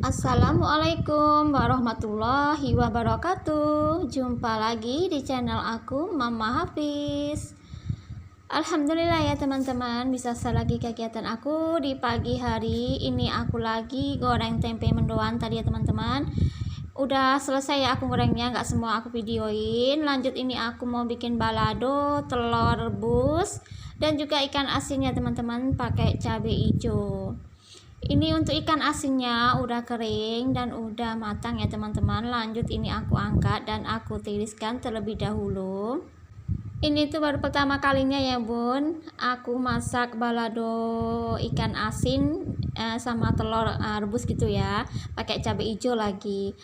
Assalamualaikum warahmatullahi wabarakatuh. Jumpa lagi di channel aku, Mama Hafiz. Alhamdulillah ya teman-teman, bisa lagi kegiatan aku di pagi hari ini. Aku lagi goreng tempe mendoan tadi ya teman-teman. Udah selesai ya aku gorengnya, nggak semua aku videoin. Lanjut, ini aku mau bikin balado, telur rebus, dan juga ikan asin ya teman-teman, pakai cabai hijau. Ini untuk ikan asinnya udah kering dan udah matang ya teman-teman. Lanjut, ini aku angkat dan aku tiriskan terlebih dahulu. Ini tuh baru pertama kalinya ya bun, aku masak balado ikan asin sama telur rebus gitu ya, pakai cabai hijau lagi.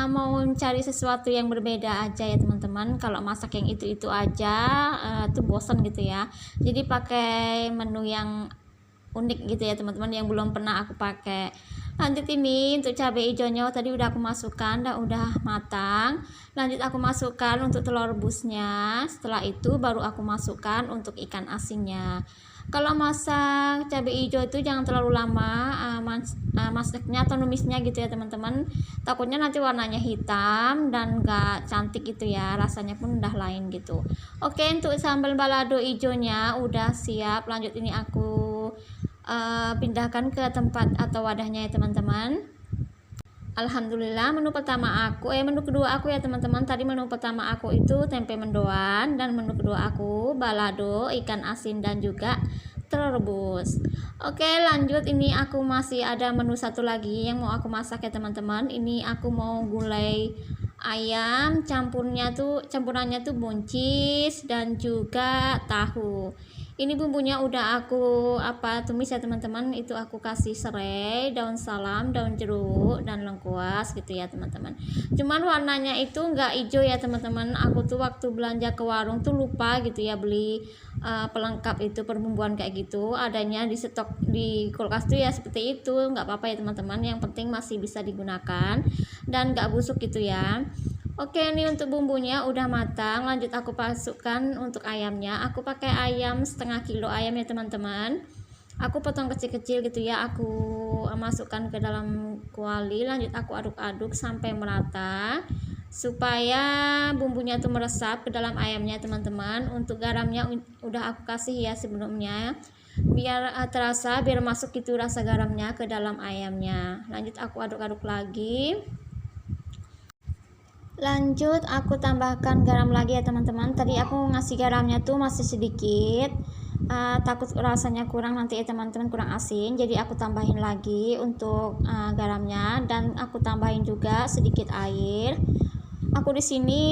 Mau cari sesuatu yang berbeda aja ya teman-teman. Kalau masak yang itu aja tuh bosan gitu ya. Jadi pakai menu yang unik gitu ya teman-teman, yang belum pernah aku pakai. Lanjut, ini untuk cabai hijaunya tadi udah aku masukkan dan udah matang. Lanjut, aku masukkan untuk telur rebusnya. Setelah itu baru aku masukkan untuk ikan asinnya. Kalau masak cabai hijau itu jangan terlalu lama masaknya atau numisnya gitu ya teman-teman, takutnya nanti warnanya hitam dan gak cantik gitu ya, rasanya pun udah lain gitu. Oke, untuk sambal balado hijaunya udah siap. Lanjut, ini aku pindahkan ke tempat atau wadahnya ya teman-teman. Alhamdulillah, menu kedua aku ya teman-teman. Tadi menu pertama aku itu tempe mendoan, dan menu kedua aku balado ikan asin dan juga telur rebus. Oke, lanjut, ini aku masih ada menu satu lagi yang mau aku masak ya teman-teman. Ini aku mau gulai ayam, campurannya tuh buncis dan juga tahu. Ini bumbunya udah aku tumis ya teman-teman. Itu aku kasih serai, daun salam, daun jeruk, dan lengkuas gitu ya teman-teman. Cuman warnanya itu nggak hijau ya teman-teman. Aku tuh waktu belanja ke warung tuh lupa gitu ya beli pelengkap itu, perbumbuan kayak gitu. Adanya di stok di kulkas tuh ya seperti itu. Nggak apa-apa ya teman-teman, yang penting masih bisa digunakan dan nggak busuk gitu ya. Oke, ini untuk bumbunya udah matang. Lanjut, aku masukkan untuk ayamnya. Aku pakai ayam setengah kilo ayam ya teman-teman. Aku potong kecil-kecil gitu ya. Aku masukkan ke dalam kuali. Lanjut, aku aduk-aduk sampai merata supaya bumbunya tuh meresap ke dalam ayamnya teman-teman. Untuk garamnya udah aku kasih ya sebelumnya, biar terasa, biar masuk gitu rasa garamnya ke dalam ayamnya. Lanjut, aku aduk-aduk lagi. Lanjut, aku tambahkan garam lagi ya teman-teman. Tadi aku ngasih garamnya tuh masih sedikit, takut rasanya kurang nanti ya teman-teman, kurang asin. Jadi aku tambahin lagi untuk garamnya, dan aku tambahin juga sedikit air. Aku di sini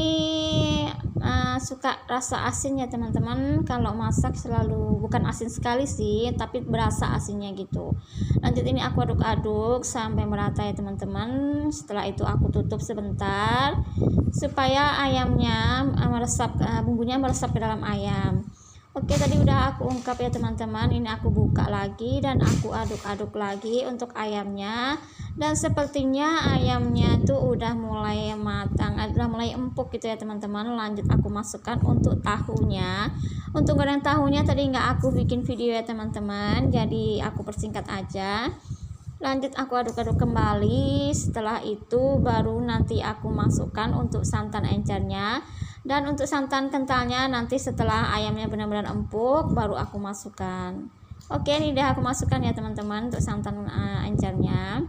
suka rasa asin ya teman-teman. Kalau masak selalu bukan asin sekali sih, tapi berasa asinnya gitu. Lanjut, ini aku aduk-aduk sampai merata ya teman-teman. Setelah itu aku tutup sebentar supaya ayamnya bumbunya meresap ke dalam ayam. Oke, tadi udah aku ungkap ya teman-teman. Ini aku buka lagi dan aku aduk-aduk lagi untuk ayamnya. Dan sepertinya ayamnya tuh udah mulai matang, udah mulai empuk gitu ya teman-teman. Lanjut, aku masukkan untuk tahunya. Untuk goreng tahunya tadi nggak aku bikin video ya teman-teman, jadi aku persingkat aja. Lanjut, aku aduk-aduk kembali. Setelah itu baru nanti aku masukkan untuk santan encernya. Dan untuk santan kentalnya nanti setelah ayamnya benar-benar empuk baru aku masukkan. Oke, ini udah aku masukkan ya teman-teman untuk santan encernya.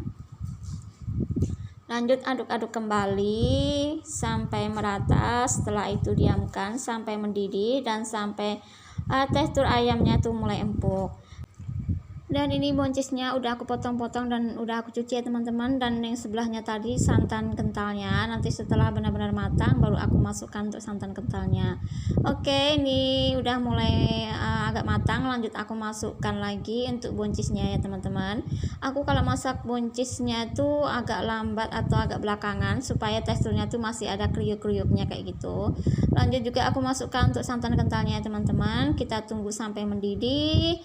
Lanjut, aduk-aduk kembali sampai merata. Setelah itu diamkan sampai mendidih dan sampai tekstur ayamnya tuh mulai empuk. Dan ini buncisnya udah aku potong-potong dan udah aku cuci ya teman-teman. Dan yang sebelahnya tadi santan kentalnya, nanti setelah benar-benar matang baru aku masukkan untuk santan kentalnya. Oke, ini udah mulai agak matang. Lanjut, aku masukkan lagi untuk buncisnya ya teman-teman. Aku kalau masak buncisnya tuh agak lambat atau agak belakangan supaya teksturnya tuh masih ada kriuk-kriuknya kayak gitu. Lanjut, juga aku masukkan untuk santan kentalnya ya teman-teman. Kita tunggu sampai mendidih.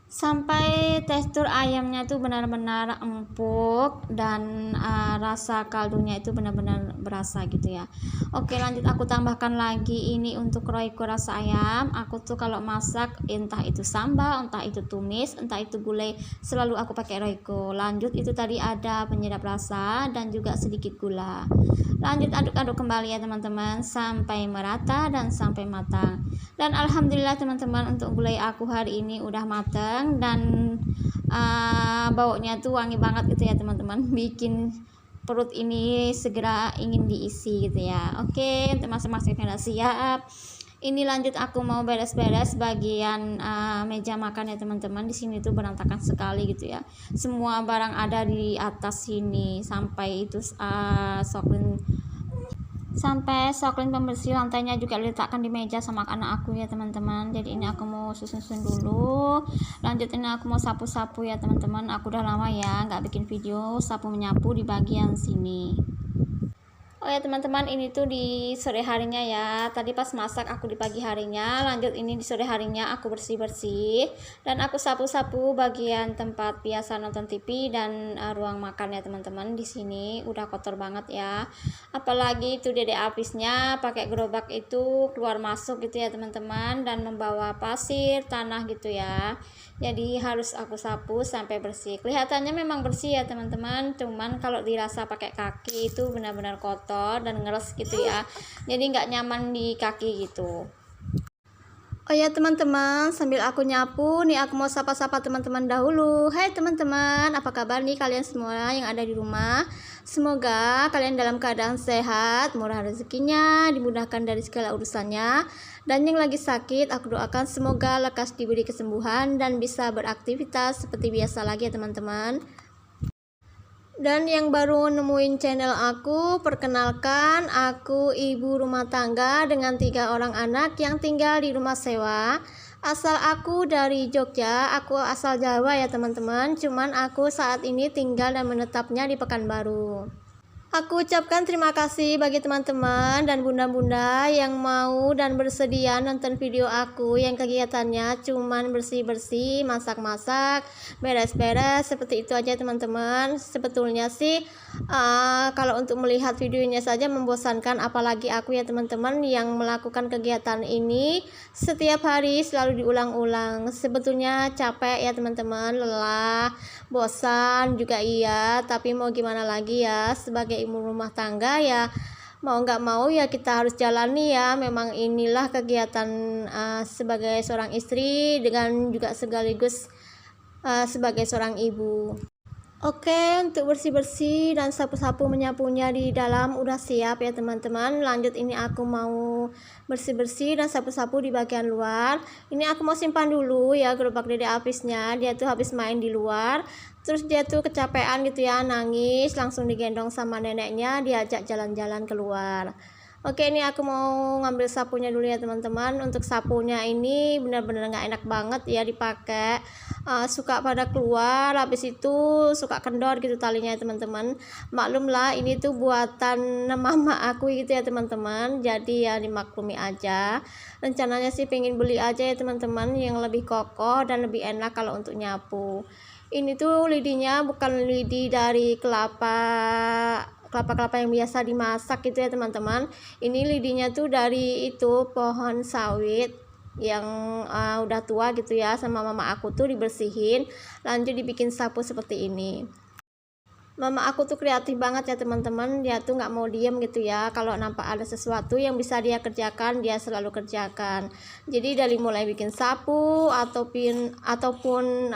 sampai tekstur ayamnya itu benar-benar empuk dan rasa kaldunya itu benar-benar berasa gitu ya. Oke, lanjut aku tambahkan lagi ini untuk royco rasa ayam. Aku tuh kalau masak entah itu sambal, entah itu tumis, entah itu gulai, selalu aku pakai royco. Lanjut itu tadi ada penyedap rasa dan juga sedikit gula. Lanjut aduk-aduk kembali ya teman-teman sampai merata dan sampai matang. Dan alhamdulillah teman-teman, untuk gulai aku hari ini udah matang dan baunya tuh wangi banget gitu ya teman-teman, bikin perut ini segera ingin diisi gitu ya. Oke, untuk masak-masaknya udah siap. Ini lanjut aku mau beres-beres bagian meja makan ya teman-teman. Di sini tuh berantakan sekali gitu ya. Semua barang ada di atas sini sampai itu soklin pembersih lantainya juga diletakkan di meja sama anak aku ya teman-teman. Jadi ini aku mau susun-susun dulu. Lanjut ini aku mau sapu-sapu ya teman-teman. Aku udah lama ya nggak bikin video sapu menyapu di bagian sini. Oh ya teman-teman, ini tuh di sore harinya ya. Tadi pas masak aku di pagi harinya, lanjut ini di sore harinya aku bersih-bersih dan aku sapu-sapu bagian tempat biasa nonton TV dan ruang makan ya teman-teman. Di sini udah kotor banget ya. Apalagi itu Dede Apisnya pakai gerobak itu keluar masuk gitu ya teman-teman, dan membawa pasir, tanah gitu ya. Jadi harus aku sapu sampai bersih. Kelihatannya memang bersih ya teman-teman, cuman kalau dirasa pakai kaki itu benar-benar kotor dan ngeres gitu ya. Jadi nggak nyaman di kaki gitu. Oh ya teman-teman, sambil aku nyapu nih aku mau sapa-sapa teman-teman dahulu. Hai teman-teman, apa kabar nih kalian semua yang ada di rumah? Semoga kalian dalam keadaan sehat, murah rezekinya, dimudahkan dari segala urusannya. Dan yang lagi sakit, aku doakan semoga lekas diberi kesembuhan dan bisa beraktivitas seperti biasa lagi ya teman-teman. Dan yang baru nemuin channel aku, perkenalkan, aku ibu rumah tangga dengan 3 orang anak yang tinggal di rumah sewa. Asal aku dari Jogja, aku asal Jawa ya teman-teman, cuman aku saat ini tinggal dan menetapnya di Pekanbaru. Aku ucapkan terima kasih bagi teman-teman dan bunda-bunda yang mau dan bersedia nonton video aku yang kegiatannya cuman bersih-bersih, masak-masak, beres-beres, seperti itu aja teman-teman. Sebetulnya sih kalau untuk melihat videonya saja membosankan, apalagi aku ya teman-teman yang melakukan kegiatan ini setiap hari selalu diulang-ulang. Sebetulnya capek ya teman-teman, lelah, bosan juga iya, tapi mau gimana lagi ya, sebagai ibu rumah tangga ya mau nggak mau ya kita harus jalani ya. Memang inilah kegiatan sebagai seorang istri dengan juga sekaligus sebagai seorang ibu. Oke, untuk bersih-bersih dan sapu-sapu menyapunya di dalam udah siap ya teman-teman. Lanjut ini aku mau bersih-bersih dan sapu-sapu di bagian luar. Ini aku mau simpan dulu ya gerobak Dede Apisnya. Dia tuh habis main di luar, terus dia tuh kecapean gitu ya, nangis, langsung digendong sama neneknya, diajak jalan-jalan keluar. Oke, ini aku mau ngambil sapunya dulu ya teman-teman. Untuk sapunya ini benar-benar nggak enak banget ya dipakai. Suka pada keluar, habis itu suka kendor gitu talinya ya teman-teman. Maklum lah, ini tuh buatan mama aku gitu ya teman-teman. Jadi ya dimaklumi aja. Rencananya sih pengen beli aja ya teman-teman yang lebih kokoh dan lebih enak kalau untuk nyapu. Ini tuh lidinya bukan lidi dari kelapa yang biasa dimasak gitu ya teman-teman. Ini lidinya tuh dari itu pohon sawit yang udah tua gitu ya, sama mama aku tuh dibersihin, lanjut dibikin sapu seperti ini. Mama aku tuh kreatif banget ya teman-teman, dia tuh nggak mau diem gitu ya. Kalau nampak ada sesuatu yang bisa dia kerjakan, dia selalu kerjakan. Jadi dari mulai bikin sapu ataupun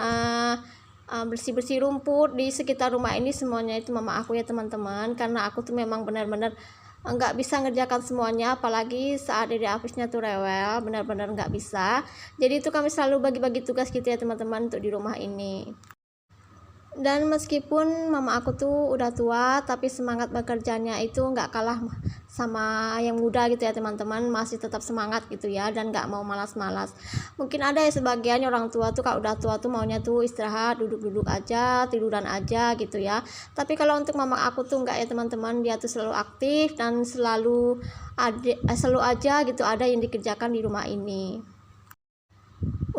bersih-bersih rumput di sekitar rumah ini, semuanya itu mama aku ya teman-teman. Karena aku tuh memang benar-benar nggak bisa ngerjakan semuanya, apalagi saat Dede Apisnya tuh rewel, benar-benar nggak bisa. Jadi itu kami selalu bagi-bagi tugas gitu ya teman-teman untuk di rumah ini. Dan meskipun mama aku tuh udah tua, tapi semangat bekerjanya itu nggak kalah sama yang muda gitu ya teman-teman, masih tetap semangat gitu ya, dan nggak mau malas-malas. Mungkin ada ya sebagian orang tua tuh kalau udah tua tuh maunya tuh istirahat, duduk-duduk aja, tiduran aja gitu ya. Tapi kalau untuk mama aku tuh nggak ya teman-teman, dia tuh selalu aktif dan selalu aja gitu ada yang dikerjakan di rumah ini.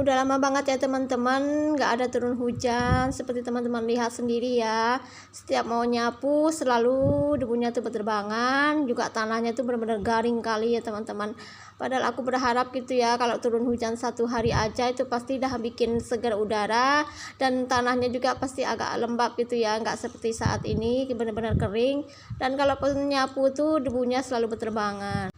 Udah lama banget ya teman-teman nggak ada turun hujan, seperti teman-teman lihat sendiri ya. Setiap mau nyapu selalu debunya tuh berterbangan, juga tanahnya tuh benar-benar garing kali ya teman-teman. Padahal aku berharap gitu ya, kalau turun hujan 1 hari aja itu pasti dah bikin segar udara, dan tanahnya juga pasti agak lembab gitu ya, nggak seperti saat ini benar-benar kering. Dan kalau nyapu tuh debunya selalu berterbangan.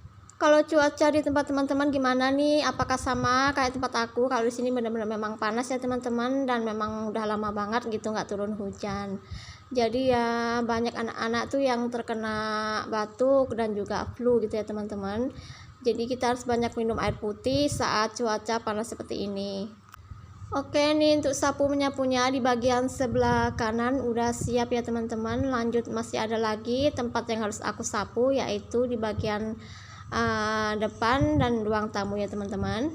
Kalau cuaca di tempat teman-teman gimana nih? Apakah sama kayak tempat aku? Kalau di sini benar-benar memang panas ya teman-teman, dan memang udah lama banget gitu nggak turun hujan. Jadi ya banyak anak-anak tuh yang terkena batuk dan juga flu gitu ya teman-teman. Jadi kita harus banyak minum air putih saat cuaca panas seperti ini. Oke nih, untuk sapu menyapunya di bagian sebelah kanan udah siap ya teman-teman. Lanjut, masih ada lagi tempat yang harus aku sapu, yaitu di bagian depan dan ruang tamu ya teman-teman.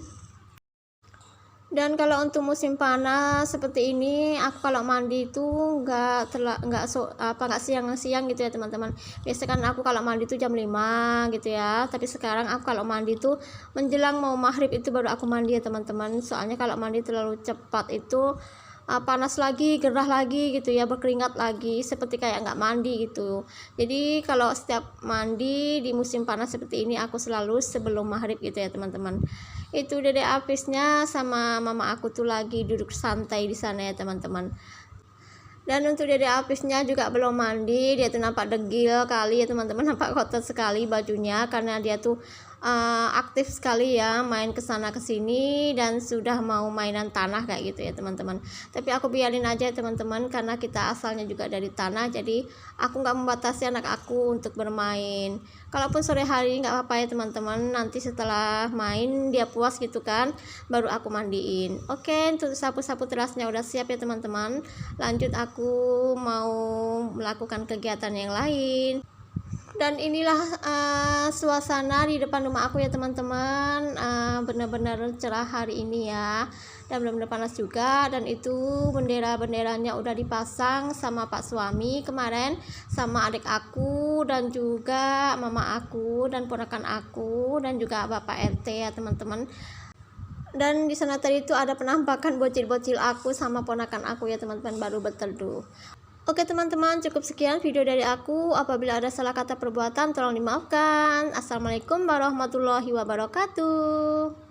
Dan kalau untuk musim panas seperti ini, aku kalau mandi itu nggak siang-siang gitu ya teman-teman. Biasanya kan aku kalau mandi itu jam 5 gitu ya, tapi sekarang aku kalau mandi itu menjelang mau maghrib itu baru aku mandi ya teman-teman. Soalnya kalau mandi terlalu cepat itu panas lagi, gerah lagi gitu ya, berkeringat lagi, seperti kayak nggak mandi gitu. Jadi kalau setiap mandi di musim panas seperti ini, aku selalu sebelum maghrib gitu ya teman-teman. Itu Dede Apisnya sama mama aku tuh lagi duduk santai di sana ya teman-teman. Dan untuk Dede Apisnya juga belum mandi, dia tuh nampak degil kali ya teman-teman, nampak kotor sekali bajunya karena dia tuh aktif sekali ya, main kesana kesini dan sudah mau mainan tanah kayak gitu ya teman-teman. Tapi aku biarin aja ya teman-teman, karena kita asalnya juga dari tanah, jadi aku nggak membatasi anak aku untuk bermain. Kalaupun sore hari nggak apa-apa ya teman-teman, nanti setelah main dia puas gitu kan, baru aku mandiin. Oke, untuk sapu-sapu terasnya udah siap ya teman-teman. Lanjut, aku mau melakukan kegiatan yang lain. Dan inilah suasana di depan rumah aku ya teman-teman, benar-benar cerah hari ini ya, dan benar-benar panas juga. Dan itu bendera-benderanya udah dipasang sama pak suami kemarin, sama adik aku dan juga mama aku dan ponakan aku dan juga bapak RT ya teman-teman. Dan di sana tadi itu ada penampakan bocil-bocil aku sama ponakan aku ya teman-teman, baru berteduh. Oke teman-teman, cukup sekian video dari aku. Apabila ada salah kata perbuatan tolong dimaafkan. Assalamualaikum warahmatullahi wabarakatuh.